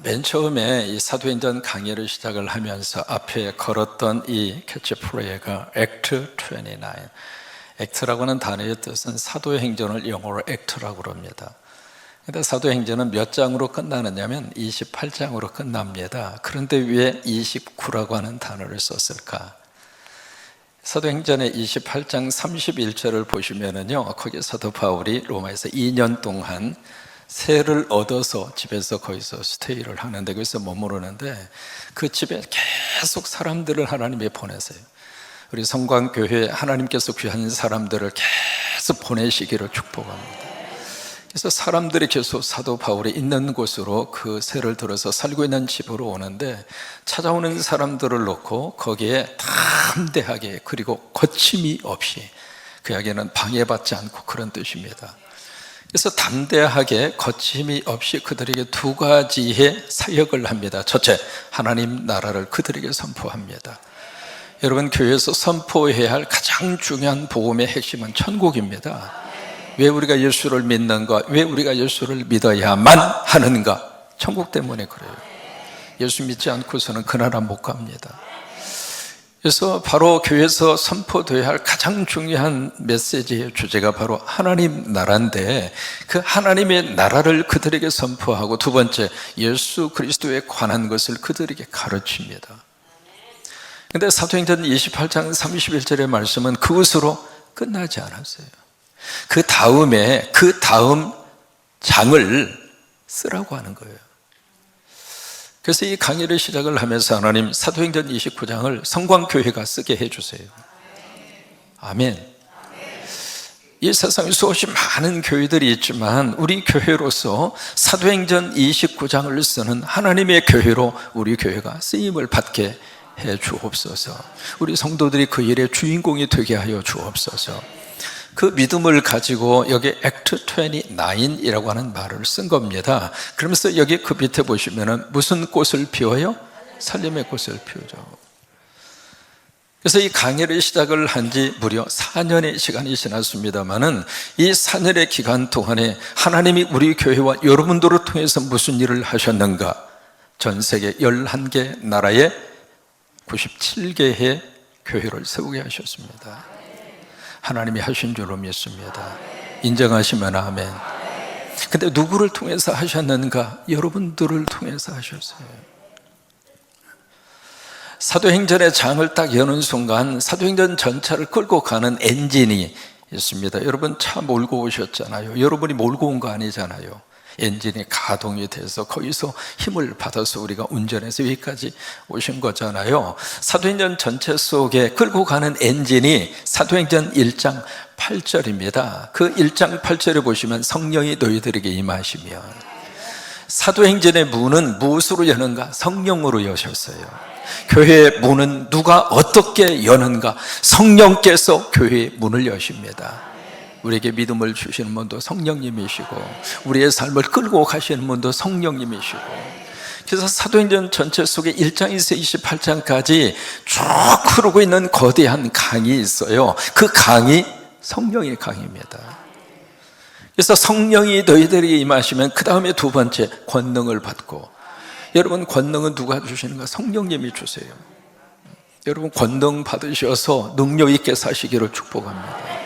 맨 처음에 이 사도행전 강의를 시작을 하면서 앞에 걸었던 이 캐치프레이가 Act 29. Act라고 하는 단어의 뜻은 사도행전을 영어로 Act라고 합니다. 근데 사도행전은 몇 장으로 끝나느냐면 28장으로 끝납니다. 그런데 왜 29라고 하는 단어를 썼을까? 사도행전의 28장 31절을 보시면은요, 거기 사도 바울이 로마에서 2년 동안 세를 얻어서 집에서 거기서 스테이를 하는데, 거기서 머무르는데 그 집에 계속 사람들을 하나님이 보내세요. 우리 성광교회 하나님께서 귀한 사람들을 계속 보내시기를 축복합니다. 그래서 사람들이 계속 사도 바울이 있는 곳으로 그 세를 들어서 살고 있는 집으로 오는데, 찾아오는 사람들을 놓고 거기에 담대하게 그리고 거침이 없이, 그에게는 방해받지 않고 그런 뜻입니다. 그래서 담대하게 거침이 없이 그들에게 두 가지의 사역을 합니다. 첫째, 하나님 나라를 그들에게 선포합니다. 여러분, 교회에서 선포해야 할 가장 중요한 복음의 핵심은 천국입니다. 왜 우리가 예수를 믿는가? 왜 우리가 예수를 믿어야만 하는가? 천국 때문에 그래요. 예수 믿지 않고서는 그 나라 못 갑니다. 그래서 바로 교회에서 선포되어야 할 가장 중요한 메시지의 주제가 바로 하나님 나라인데, 그 하나님의 나라를 그들에게 선포하고, 두 번째, 예수 그리스도에 관한 것을 그들에게 가르칩니다. 그런데 사도행전 28장 31절의 말씀은 그것으로 끝나지 않았어요. 그 다음 장을 쓰라고 하는 거예요. 그래서 이 강의를 시작을 하면서 하나님, 사도행전 29장을 성광교회가 쓰게 해주세요. 아멘. 이 세상에 수없이 많은 교회들이 있지만 우리 교회로서 사도행전 29장을 쓰는 하나님의 교회로 우리 교회가 쓰임을 받게 해 주옵소서. 우리 성도들이 그 일의 주인공이 되게 하여 주옵소서. 그 믿음을 가지고 여기 Act 29이라고 하는 말을 쓴 겁니다. 그러면서 여기 그 밑에 보시면은 무슨 꽃을 피워요? 살림의 꽃을 피우죠. 그래서 이 강의를 시작을 한 지 무려 4년의 시간이 지났습니다만은, 이 4년의 기간 동안에 하나님이 우리 교회와 여러분들을 통해서 무슨 일을 하셨는가? 전 세계 11개 나라에 97개의 교회를 세우게 하셨습니다. 하나님이 하신 줄로 믿습니다. 인정하시면 아멘. 근데 누구를 통해서 하셨는가? 여러분들을 통해서 하셨어요. 사도행전의 장을 딱 여는 순간 사도행전 전체를 끌고 가는 엔진이 있습니다. 여러분 차 몰고 오셨잖아요. 여러분이 몰고 온 거 아니잖아요. 엔진이 가동이 돼서 거기서 힘을 받아서 우리가 운전해서 여기까지 오신 거잖아요. 사도행전 전체 속에 끌고 가는 엔진이 사도행전 1장 8절입니다. 그 1장 8절에 보시면 성령이 너희들에게 임하시면, 사도행전의 문은 무엇으로 여는가? 성령으로 여셨어요. 교회의 문은 누가 어떻게 여는가? 성령께서 교회의 문을 여십니다. 우리에게 믿음을 주시는 분도 성령님이시고, 우리의 삶을 끌고 가시는 분도 성령님이시고, 그래서 사도행전 전체 속에 1장에서 28장까지 쭉 흐르고 있는 거대한 강이 있어요. 그 강이 성령의 강입니다. 그래서 성령이 너희들에게 임하시면 그 다음에 두 번째, 권능을 받고. 여러분, 권능은 누가 주시는가? 성령님이 주세요. 여러분, 권능 받으셔서 능력 있게 사시기를 축복합니다.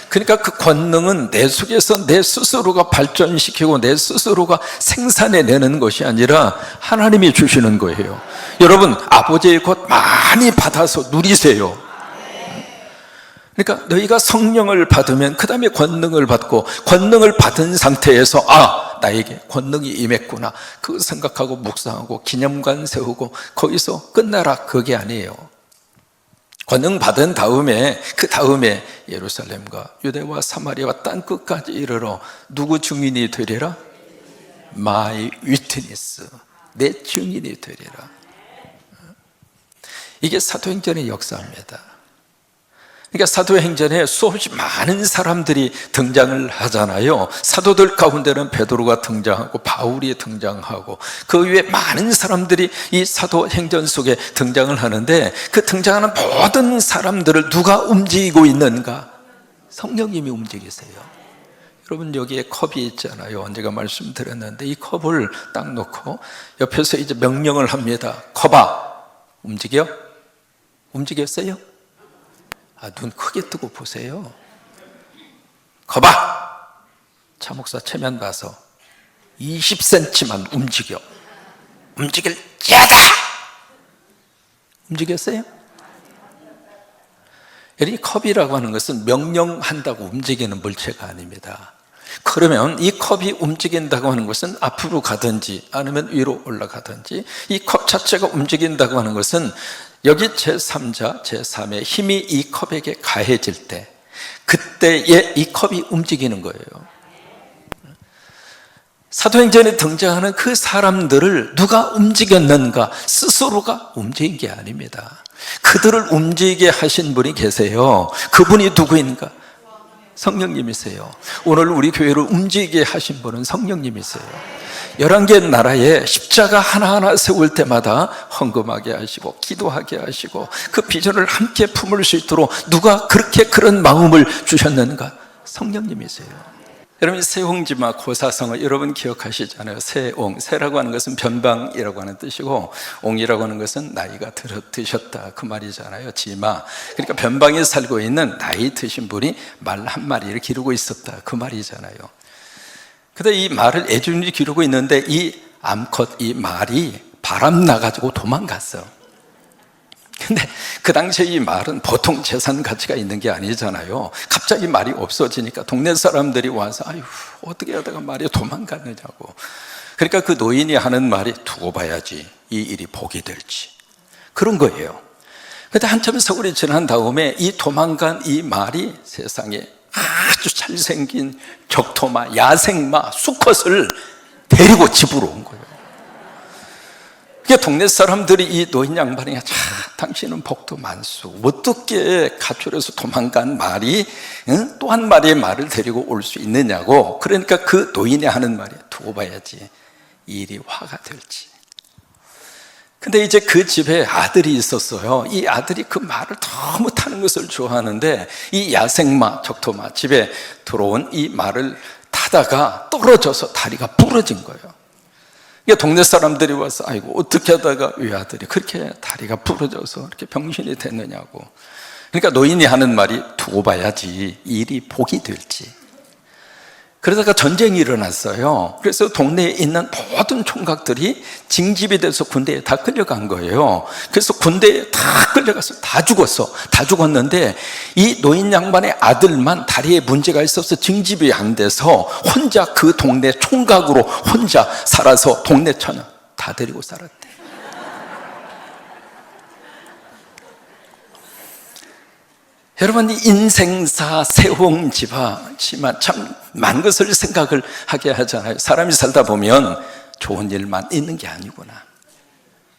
그러니까 그 권능은 내 속에서 내 스스로가 발전시키고 내 스스로가 생산해내는 것이 아니라 하나님이 주시는 거예요. 여러분, 아버지의 것 많이 받아서 누리세요. 그러니까 너희가 성령을 받으면 그 다음에 권능을 받고, 권능을 받은 상태에서 나에게 권능이 임했구나, 그거 생각하고 묵상하고 기념관 세우고 거기서 끝나라, 그게 아니에요. 권능 받은 다음에 그 다음에 예루살렘과 유대와 사마리아와 땅끝까지 이르러 누구 증인이 되리라? My witness, 내 증인이 되리라. 이게 사도행전의 역사입니다. 그러니까 사도행전에 수없이 많은 사람들이 등장을 하잖아요. 사도들 가운데는 베드로가 등장하고 바울이 등장하고 그 외에 많은 사람들이 이 사도행전 속에 등장을 하는데, 그 등장하는 모든 사람들을 누가 움직이고 있는가? 성령님이 움직이세요. 여러분 여기에 컵이 있잖아요. 언제가 말씀드렸는데 이 컵을 딱 놓고 옆에서 이제 명령을 합니다. 컵아, 움직여? 움직였어요? 눈 크게 뜨고 보세요. 컵아! 차 목사 체면 봐서 20cm만 움직여. 움직일 자다! 움직였어요? 이 컵이라고 하는 것은 명령한다고 움직이는 물체가 아닙니다. 그러면 이 컵이 움직인다고 하는 것은 앞으로 가든지 아니면 위로 올라가든지 이 컵 자체가 움직인다고 하는 것은 여기 제3자, 제3의 힘이 이 컵에게 가해질 때 그때에 이 컵이 움직이는 거예요. 사도행전에 등장하는 그 사람들을 누가 움직였는가? 스스로가 움직인 게 아닙니다. 그들을 움직이게 하신 분이 계세요. 그분이 누구인가? 성령님이세요. 오늘 우리 교회를 움직이게 하신 분은 성령님이세요. 11개 나라에 십자가 하나하나 세울 때마다 헌금하게 하시고 기도하게 하시고 그 비전을 함께 품을 수 있도록 누가 그렇게 그런 마음을 주셨는가? 성령님이세요. 여러분 세홍지마 고사성을 여러분 기억하시잖아요. 세옹, 세라고 하는 것은 변방이라고 하는 뜻이고 옹이라고 하는 것은 나이가 드셨다 그 말이잖아요. 지마, 그러니까 변방에 살고 있는 나이 드신 분이 말 한 마리를 기르고 있었다 그 말이잖아요. 근데 이 말을 애준히 기르고 있는데 이 암컷, 이 말이 바람 나가지고 도망갔어. 근데 그 당시에 이 말은 보통 재산 가치가 있는 게 아니잖아요. 갑자기 말이 없어지니까 동네 사람들이 와서 아유 어떻게 하다가 말이 도망갔느냐고. 그러니까 그 노인이 하는 말이 두고 봐야지 이 일이 복이 될지 그런 거예요. 근데 한참 세월이 지난 다음에 이 도망간 이 말이 세상에 아주 잘생긴 적토마, 야생마, 수컷을 데리고 집으로 온 거예요. 동네 사람들이 이 노인 양반이 당신은 복도 많소. 어떻게 가출해서 도망간 말이 또 한 마리의 말을 데리고 올 수 있느냐고. 그러니까 그 노인이 하는 말이 두고 봐야지 이 일이 화가 될지. 근데 이제 그 집에 아들이 있었어요. 이 아들이 그 말을 너무 타는 것을 좋아하는데 이 야생마, 적토마 집에 들어온 이 말을 타다가 떨어져서 다리가 부러진 거예요. 동네 사람들이 와서 아이고 어떻게 하다가 이 아들이 그렇게 다리가 부러져서 이렇게 병신이 됐느냐고. 그러니까 노인이 하는 말이 두고 봐야지 일이 복이 될지. 그러다가 전쟁이 일어났어요. 그래서 동네에 있는 모든 총각들이 징집이 돼서 군대에 다 끌려간 거예요. 그래서 군대에 다 끌려가서 다 죽었어. 다 죽었는데 이 노인 양반의 아들만 다리에 문제가 있어서 징집이 안 돼서 혼자 그 동네 총각으로 혼자 살아서 동네 처녀 다 데리고 살았대. 여러분 이 인생사 세홍지마지만 참 많은 것을 생각을 하게 하잖아요. 사람이 살다 보면 좋은 일만 있는 게 아니구나,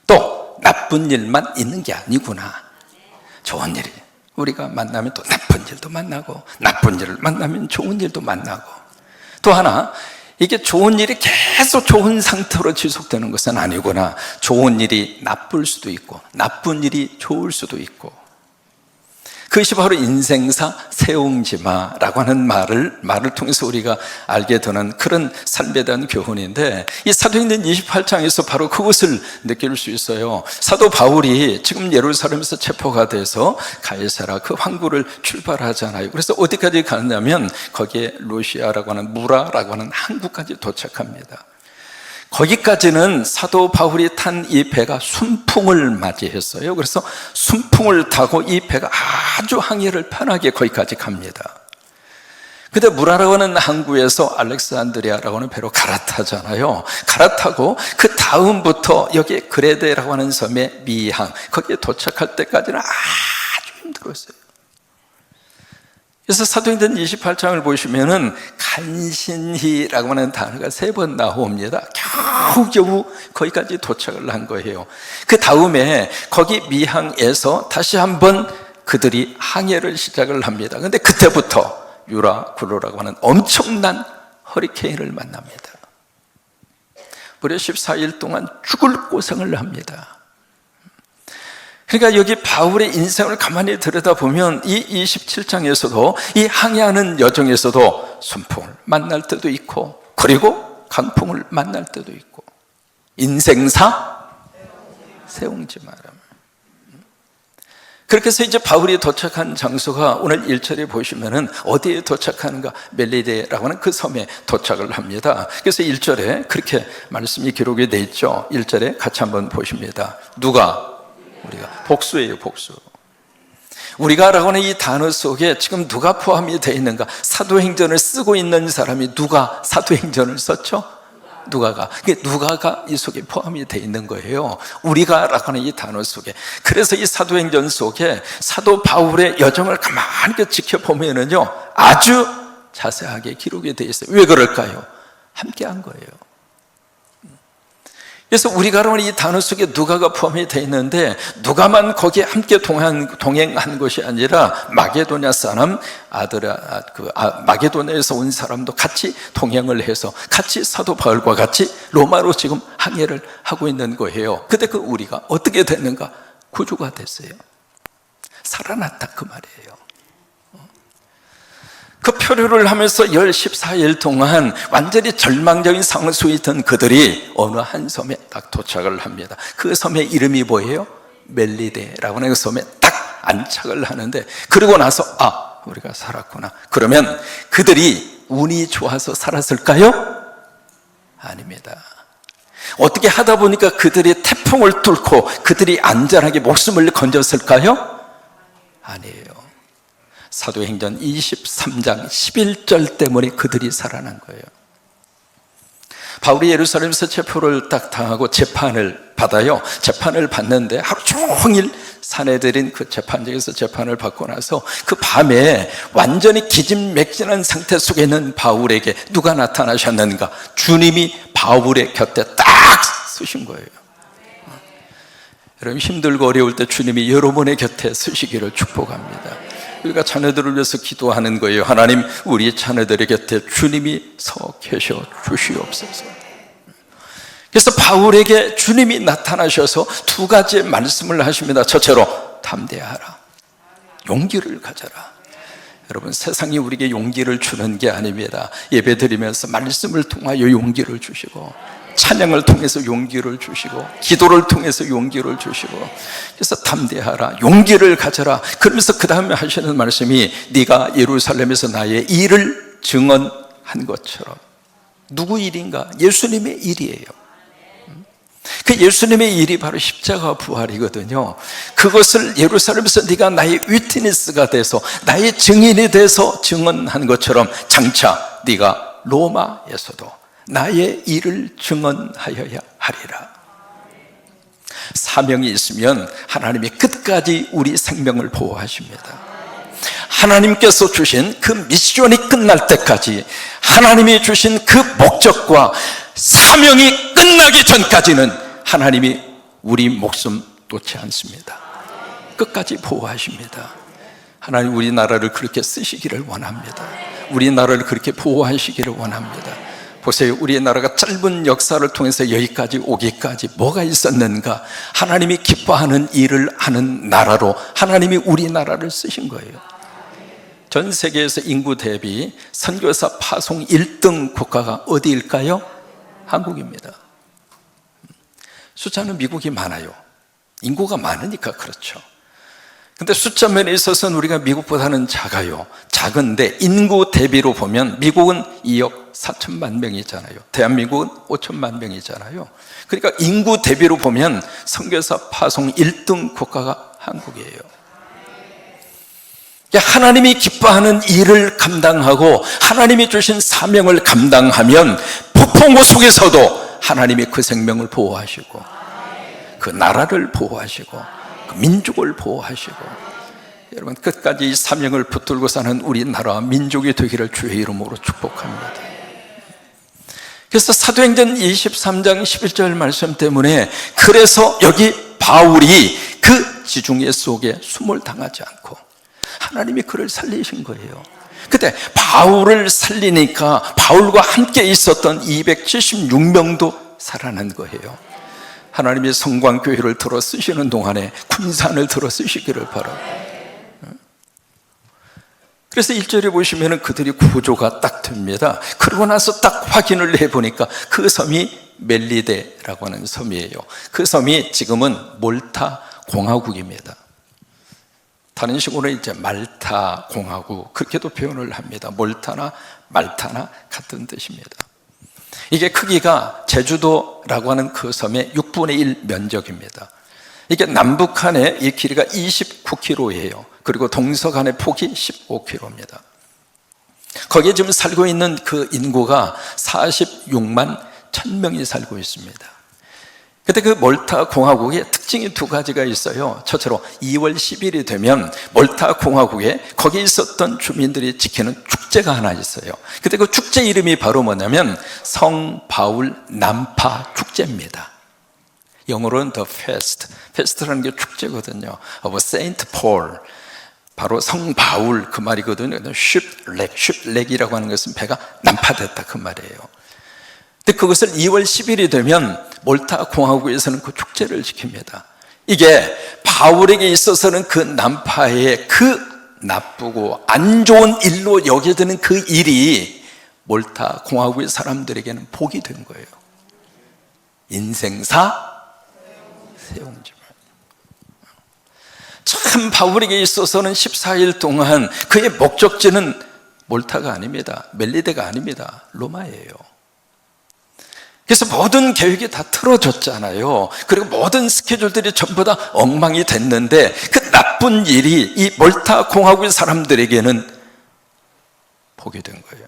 또 나쁜 일만 있는 게 아니구나. 좋은 일이 우리가 만나면 또 나쁜 일도 만나고 나쁜 일을 만나면 좋은 일도 만나고 또 하나 이게 좋은 일이 계속 좋은 상태로 지속되는 것은 아니구나. 좋은 일이 나쁠 수도 있고 나쁜 일이 좋을 수도 있고 그것이 바로 인생사 세옹지마라고 하는 말을 통해서 우리가 알게 되는 그런 삶에 대한 교훈인데 이 사도행전 28장에서 바로 그것을 느낄 수 있어요. 사도 바울이 지금 예루살렘에서 체포가 돼서 가이사라 그 항구를 출발하잖아요. 그래서 어디까지 가느냐면 거기에 루시아라고 하는 무라라고 하는 항구까지 도착합니다. 거기까지는 사도 바울이 탄 이 배가 순풍을 맞이했어요. 그래서 순풍을 타고 이 배가 아주 항해를 편하게 거기까지 갑니다. 근데 무라라고 하는 항구에서 알렉산드리아라고 하는 배로 갈아타잖아요. 갈아타고 그 다음부터 여기 그레데라고 하는 섬의 미항 거기에 도착할 때까지는 아주 힘들었어요. 그래서 사도행전 28장을 보시면은 간신히라고 하는 단어가 3번 나옵니다. 겨우겨우 거기까지 도착을 한 거예요. 그 다음에 거기 미항에서 다시 한번 그들이 항해를 시작을 합니다. 근데 그때부터 유라굴로라고 하는 엄청난 허리케인을 만납니다. 무려 14일 동안 죽을 고생을 합니다. 그러니까 여기 바울의 인생을 가만히 들여다보면 이 27장에서도 이 항해하는 여정에서도 순풍을 만날 때도 있고, 그리고 강풍을 만날 때도 있고, 인생사 세웅지 마라. 그렇게 해서 이제 바울이 도착한 장소가 오늘 1절에 보시면은 어디에 도착하는가? 멜리데라고 하는 그 섬에 도착을 합니다. 그래서 1절에 그렇게 말씀이 기록이 되어 있죠. 1절에 같이 한번 보십니다. 누가? 우리가. 복수예요, 복수. 우리가라고 하는 이 단어 속에 지금 누가 포함이 되어 있는가? 사도행전을 쓰고 있는 사람이 누가 사도행전을 썼죠? 누가가. 누가가 이 속에 포함이 되어 있는 거예요. 우리가라고 하는 이 단어 속에. 그래서 이 사도행전 속에 사도 바울의 여정을 가만히 지켜보면은요, 아주 자세하게 기록이 되어 있어요. 왜 그럴까요? 함께 한 거예요. 그래서 우리가라고 하는 이 단어 속에 누가가 포함이 되어 있는데, 누가만 거기에 함께 동행한 것이 아니라 마게도냐 사람 마게도냐에서 온 사람도 같이 동행을 해서 같이 사도 바울과 같이 로마로 지금 항해를 하고 있는 거예요. 근데 그 우리가 어떻게 됐는가? 구주가 됐어요. 살아났다 그 말이에요. 그 표류를 하면서 14일 동안 완전히 절망적인 상황 속에 있던 그들이 어느 한 섬에 딱 도착을 합니다. 그 섬의 이름이 뭐예요? 멜리데라고 하는 그 섬에 딱 안착을 하는데, 그러고 나서 우리가 살았구나. 그러면 그들이 운이 좋아서 살았을까요? 아닙니다. 어떻게 하다 보니까 그들이 태풍을 뚫고 그들이 안전하게 목숨을 건졌을까요? 아니에요. 사도행전 23장 11절 때문에 그들이 살아난 거예요. 바울이 예루살렘에서 체포를 딱 당하고 재판을 받아요. 재판을 받는데 하루 종일 사내들인 그 재판장에서 재판을 받고 나서 그 밤에 완전히 기진맥진한 상태 속에 있는 바울에게 누가 나타나셨는가? 주님이 바울의 곁에 딱 서신 거예요. 여러분, 힘들고 어려울 때 주님이 여러분의 곁에 서시기를 축복합니다. 우리가 자녀들을 위해서 기도하는 거예요. 하나님, 우리 자녀들의 곁에 주님이 서 계셔 주시옵소서. 그래서 바울에게 주님이 나타나셔서 두 가지 말씀을 하십니다. 첫째로, 담대하라. 용기를 가져라. 여러분, 세상이 우리에게 용기를 주는 게 아닙니다. 예배 드리면서 말씀을 통하여 용기를 주시고, 찬양을 통해서 용기를 주시고, 기도를 통해서 용기를 주시고, 그래서 담대하라, 용기를 가져라. 그러면서 그 다음에 하시는 말씀이, 네가 예루살렘에서 나의 일을 증언한 것처럼. 누구 일인가? 예수님의 일이에요. 그 예수님의 일이 바로 십자가 부활이거든요. 그것을 예루살렘에서 네가 나의 위트니스가 돼서, 나의 증인이 돼서 증언한 것처럼 장차 네가 로마에서도 나의 일을 증언하여야 하리라. 사명이 있으면 하나님이 끝까지 우리 생명을 보호하십니다. 하나님께서 주신 그 미션이 끝날 때까지, 하나님이 주신 그 목적과 사명이 끝나기 전까지는 하나님이 우리 목숨 놓지 않습니다. 끝까지 보호하십니다. 하나님, 우리나라를 그렇게 쓰시기를 원합니다. 우리나라를 그렇게 보호하시기를 원합니다. 보세요. 우리나라가 짧은 역사를 통해서 여기까지 오기까지 뭐가 있었는가? 하나님이 기뻐하는 일을 하는 나라로 하나님이 우리나라를 쓰신 거예요. 전 세계에서 인구 대비 선교사 파송 1등 국가가 어디일까요? 한국입니다. 숫자는 미국이 많아요. 인구가 많으니까 그렇죠. 근데 숫자 면에 있어서는 우리가 미국보다는 작아요. 작은데 인구 대비로 보면 미국은 2억 4천만 명이잖아요. 대한민국은 5천만 명이잖아요. 그러니까 인구 대비로 보면 선교사 파송 1등 국가가 한국이에요. 하나님이 기뻐하는 일을 감당하고 하나님이 주신 사명을 감당하면 폭풍우 속에서도 하나님이 그 생명을 보호하시고, 그 나라를 보호하시고, 민족을 보호하시고, 여러분, 끝까지 이 사명을 붙들고 사는 우리나라와 민족이 되기를 주의 이름으로 축복합니다. 그래서 사도행전 23장 11절 말씀 때문에, 그래서 여기 바울이 그 지중해 속에 숨을 당하지 않고 하나님이 그를 살리신 거예요. 근데 바울을 살리니까 바울과 함께 있었던 276명도 살아난 거예요. 하나님이 성광교회를 들어 쓰시는 동안에 군산을 들어 쓰시기를 바랍니다. 그래서 1절에 보시면 그들이 구조가 딱 됩니다. 그러고 나서 딱 확인을 해보니까 그 섬이 멜리데라고 하는 섬이에요. 그 섬이 지금은 몰타 공화국입니다. 다른 식으로는 이제 말타 공화국, 그렇게도 표현을 합니다. 몰타나 말타나 같은 뜻입니다. 이게 크기가 제주도라고 하는 그 섬의 6분의 1 면적입니다. 이게 남북한의 이 길이가 29km예요. 그리고 동서간의 폭이 15km입니다. 거기에 지금 살고 있는 그 인구가 46만 1000명이 살고 있습니다. 근데 그 몰타 공화국의 특징이 두 가지가 있어요. 첫째로 2월 10일이 되면 몰타 공화국에 거기 있었던 주민들이 지키는 축제가 하나 있어요. 근데 그 축제 이름이 바로 뭐냐면 성 바울 난파 축제입니다. 영어로는 The Fest, Fest라는 게 축제거든요. of Saint Paul, 바로 성 바울 그 말이거든요. shipwreck이라고 하는 것은 배가 난파됐다 그 말이에요. 근데 그것을 2월 10일이 되면 몰타 공화국에서는 그 축제를 지킵니다. 이게 바울에게 있어서는 그 난파의 그 나쁘고 안 좋은 일로 여겨지는 그 일이 몰타 공화국의 사람들에게는 복이 된 거예요. 인생사 세용지만. 참 바울에게 있어서는 14일 동안 그의 목적지는 몰타가 아닙니다. 멜리데가 아닙니다. 로마예요. 그래서 모든 계획이 다 틀어졌잖아요. 그리고 모든 스케줄들이 전부 다 엉망이 됐는데 그 나쁜 일이 이 몰타 공화국의 사람들에게는 복이 된 거예요.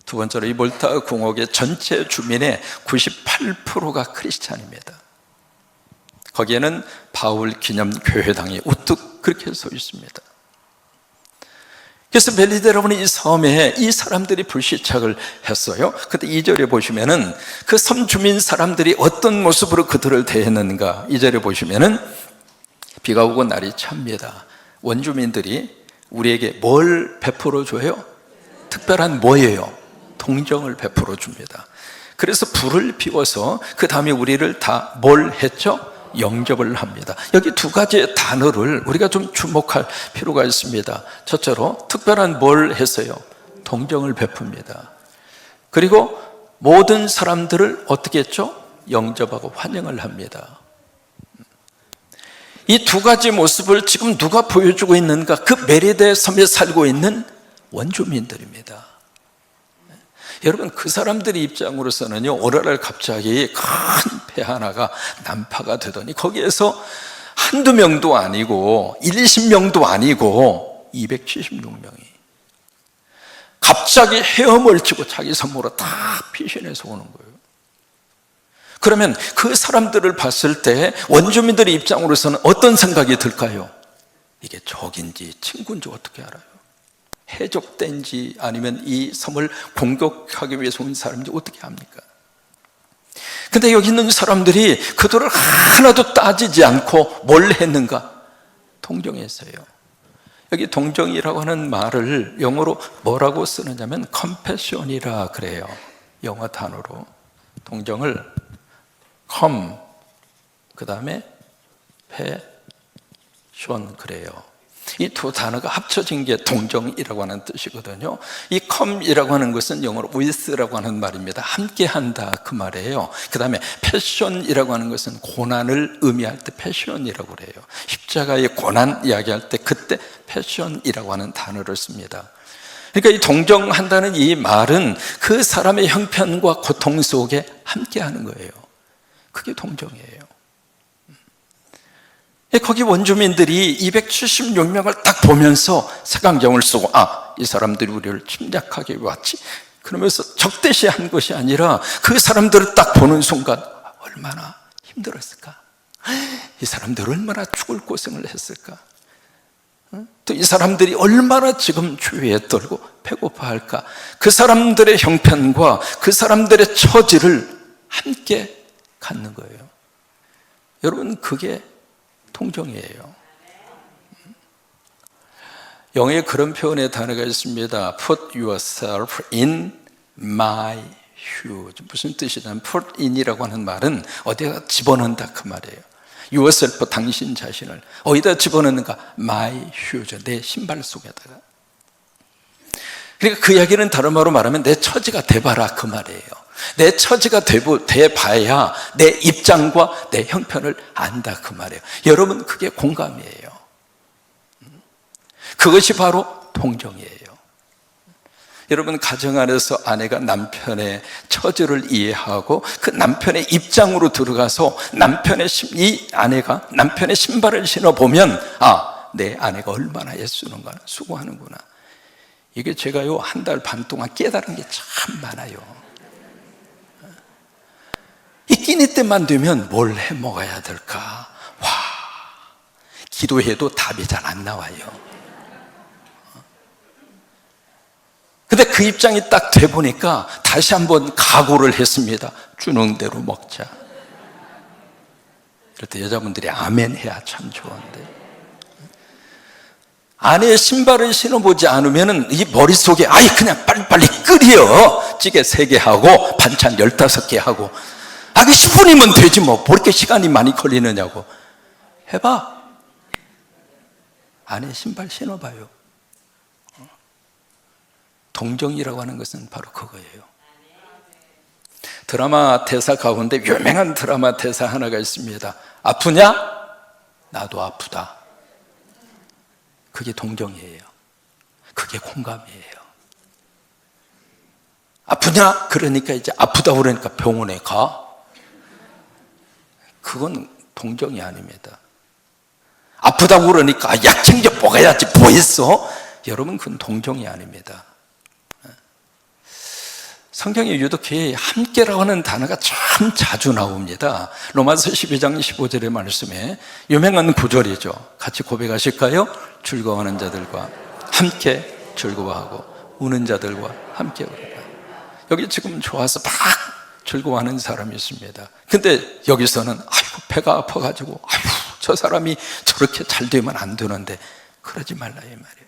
두 번째로 이 몰타 공화국의 전체 주민의 98%가 크리스찬입니다. 거기에는 바울 기념교회당이 우뚝 그렇게 서 있습니다. 그래서 멜리데라는 이 섬에 이 사람들이 불시착을 했어요. 근데 2절에 보시면은 그 섬 주민 사람들이 어떤 모습으로 그들을 대했는가, 2절에 보시면은 비가 오고 날이 찹니다. 원주민들이 우리에게 뭘 베풀어 줘요? 특별한 뭐예요? 동정을 베풀어 줍니다. 그래서 불을 피워서 그 다음에 우리를 다 뭘 했죠? 영접을 합니다. 여기 두 가지의 단어를 우리가 좀 주목할 필요가 있습니다. 첫째로 특별한 뭘 했어요? 동정을 베풉니다. 그리고 모든 사람들을 어떻게 했죠? 영접하고 환영을 합니다. 이 두 가지 모습을 지금 누가 보여주고 있는가? 그 멜리데 섬에 살고 있는 원주민들입니다. 여러분, 그 사람들의 입장으로서는요, 오늘날 갑자기 큰 배 하나가 난파가 되더니 거기에서 한두 명도 아니고 20명도 아니고 276명이 갑자기 헤엄을 치고 자기 섬으로 다 피신해서 오는 거예요. 그러면 그 사람들을 봤을 때 원주민들의 입장으로서는 어떤 생각이 들까요? 이게 적인지 친구인지 어떻게 알아요? 해적된지 아니면 이 섬을 공격하기 위해서 온 사람인지 어떻게 합니까? 근데 여기 있는 사람들이 그들을 하나도 따지지 않고 뭘 했는가? 동정했어요. 여기 동정이라고 하는 말을 영어로 뭐라고 쓰느냐면 compassion이라 그래요. 영어 단어로 동정을 그 다음에 passion 그래요. 이 두 단어가 합쳐진 게 동정이라고 하는 뜻이거든요. 이 come이라고 하는 것은 영어로 with라고 하는 말입니다. 함께한다 그 말이에요. 그 다음에 passion이라고 하는 것은 고난을 의미할 때 passion이라고 그래요. 십자가의 고난 이야기할 때 그때 passion이라고 하는 단어를 씁니다. 그러니까 이 동정한다는 이 말은 그 사람의 형편과 고통 속에 함께하는 거예요. 그게 동정이에요. 거기 원주민들이 276명을 딱 보면서 색안경을 쓰고 이 사람들이 우리를 침략하게 왔지? 그러면서 적대시한 것이 아니라 그 사람들을 딱 보는 순간 얼마나 힘들었을까? 이 사람들 얼마나 죽을 고생을 했을까? 또 이 사람들이 얼마나 지금 주위에 떨고 배고파할까? 그 사람들의 형편과 그 사람들의 처지를 함께 갖는 거예요. 여러분, 그게 동정이에요. 영어에 그런 표현의 단어가 있습니다. Put yourself in my huge. 무슨 뜻이냐면 put in이라고 하는 말은 어디다 집어넣는다 그 말이에요. yourself, 당신 자신을 어디다 집어넣는가? my shoes, 내 신발 속에다가. 그러니까 그 이야기는 다른 말로 말하면 내 처지가 돼봐라 그 말이에요. 내 처지가 돼봐야 내 입장과 내 형편을 안다 그 말이에요. 여러분, 그게 공감이에요. 그것이 바로 동정이에요. 여러분, 가정 안에서 아내가 남편의 처지를 이해하고 그 남편의 입장으로 들어가서 이 아내가 남편의 신발을 신어보면, 아, 내 아내가 얼마나 애쓰는가, 수고하는구나. 이게 제가요, 한 달 반 동안 깨달은 게 참 많아요. 이 끼니 때만 되면 뭘 해 먹어야 될까? 와, 기도해도 답이 잘 안 나와요. 근데 그 입장이 딱 돼 보니까 다시 한번 각오를 했습니다. 주는 대로 먹자. 이럴 때 여자분들이 아멘 해야 참 좋은데, 아내의 신발을 신어보지 않으면 이 머릿속에 아이 그냥 빨리빨리 끓여 찌개 3개 하고 반찬 15개 하고, 아, 그 10분이면 되지 뭐 이렇게 시간이 많이 걸리느냐고. 해봐. 아내의 신발 신어봐요. 동정이라고 하는 것은 바로 그거예요. 드라마 대사 가운데 유명한 드라마 대사 하나가 있습니다. 아프냐? 나도 아프다. 그게 동정이에요. 그게 공감이에요. 아프냐? 그러니까 이제 아프다고 그러니까 병원에 가. 그건 동정이 아닙니다. 아프다고 그러니까 약 챙겨 먹어야지 뭐 했어? 여러분, 그건 동정이 아닙니다. 성경에 유독히 함께라고 하는 단어가 참 자주 나옵니다. 로마서 12장 15절의 말씀에 유명한 구절이죠. 같이 고백하실까요? 즐거워하는 자들과 함께 즐거워하고 우는 자들과 함께 울어라. 여기 지금 좋아서 막 즐거워하는 사람이 있습니다. 근데 여기서는 아이고 배가 아파가지고 아이고 저 사람이 저렇게 잘 되면 안 되는데, 그러지 말라 이 말이에요.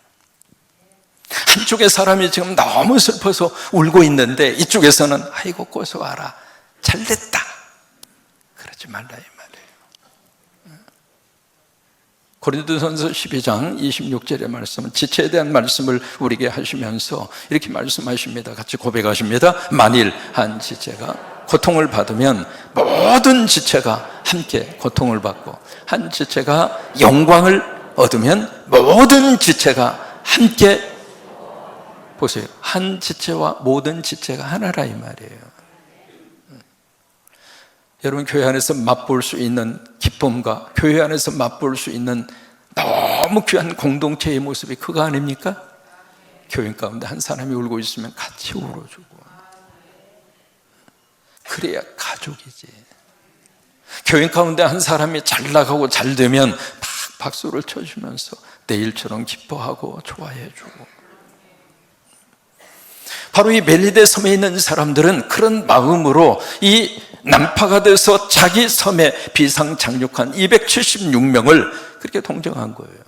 한쪽의 사람이 지금 너무 슬퍼서 울고 있는데 이쪽에서는 아이고 고소하라, 잘됐다, 그러지 말라 이 말이에요. 고린도전서 12장 26절의 말씀은 지체에 대한 말씀을 우리에게 하시면서 이렇게 말씀하십니다. 같이 고백하십니다. 만일 한 지체가 고통을 받으면 모든 지체가 함께 고통을 받고, 한 지체가 영광을 얻으면 모든 지체가 함께, 보세요, 한 지체와 모든 지체가 하나라 이 말이에요. 여러분, 교회 안에서 맛볼 수 있는 기쁨과 교회 안에서 맛볼 수 있는 너무 귀한 공동체의 모습이 그거 아닙니까? 교인 가운데 한 사람이 울고 있으면 같이 울어주고, 그래야 가족이지. 교인 가운데 한 사람이 잘 나가고 잘 되면 막 박수를 쳐주면서 내일처럼 기뻐하고 좋아해주고. 바로 이 멜리데 섬에 있는 사람들은 그런 마음으로 이 난파가 돼서 자기 섬에 비상 착륙한 276명을 그렇게 동정한 거예요.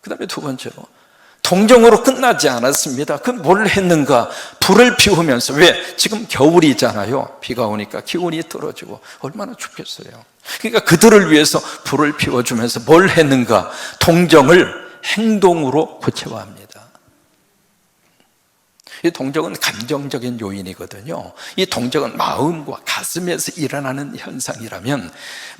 그 다음에 두 번째로, 동정으로 끝나지 않았습니다. 그 뭘 했는가? 불을 피우면서, 왜? 지금 겨울이잖아요. 비가 오니까 기온이 떨어지고 얼마나 춥겠어요. 그러니까 그들을 위해서 불을 피워주면서 뭘 했는가? 동정을 행동으로 구체화합니다. 이 동정은 감정적인 요인이거든요. 이 동정은 마음과 가슴에서 일어나는 현상이라면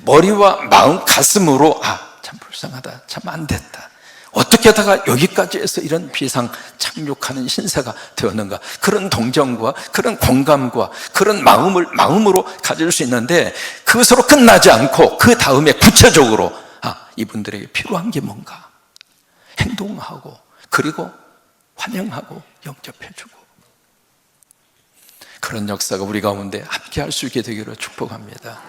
머리와 마음, 가슴으로 참 불쌍하다, 참 안 됐다, 어떻게 하다가 여기까지 해서 이런 비상 착륙하는 신세가 되었는가, 그런 동정과 그런 공감과 그런 마음으로 가질 수 있는데, 그것으로 끝나지 않고 그 다음에 구체적으로 이분들에게 필요한 게 뭔가 행동하고, 그리고 환영하고 영접해주고, 그런 역사가 우리 가운데 함께 할 수 있게 되기를 축복합니다.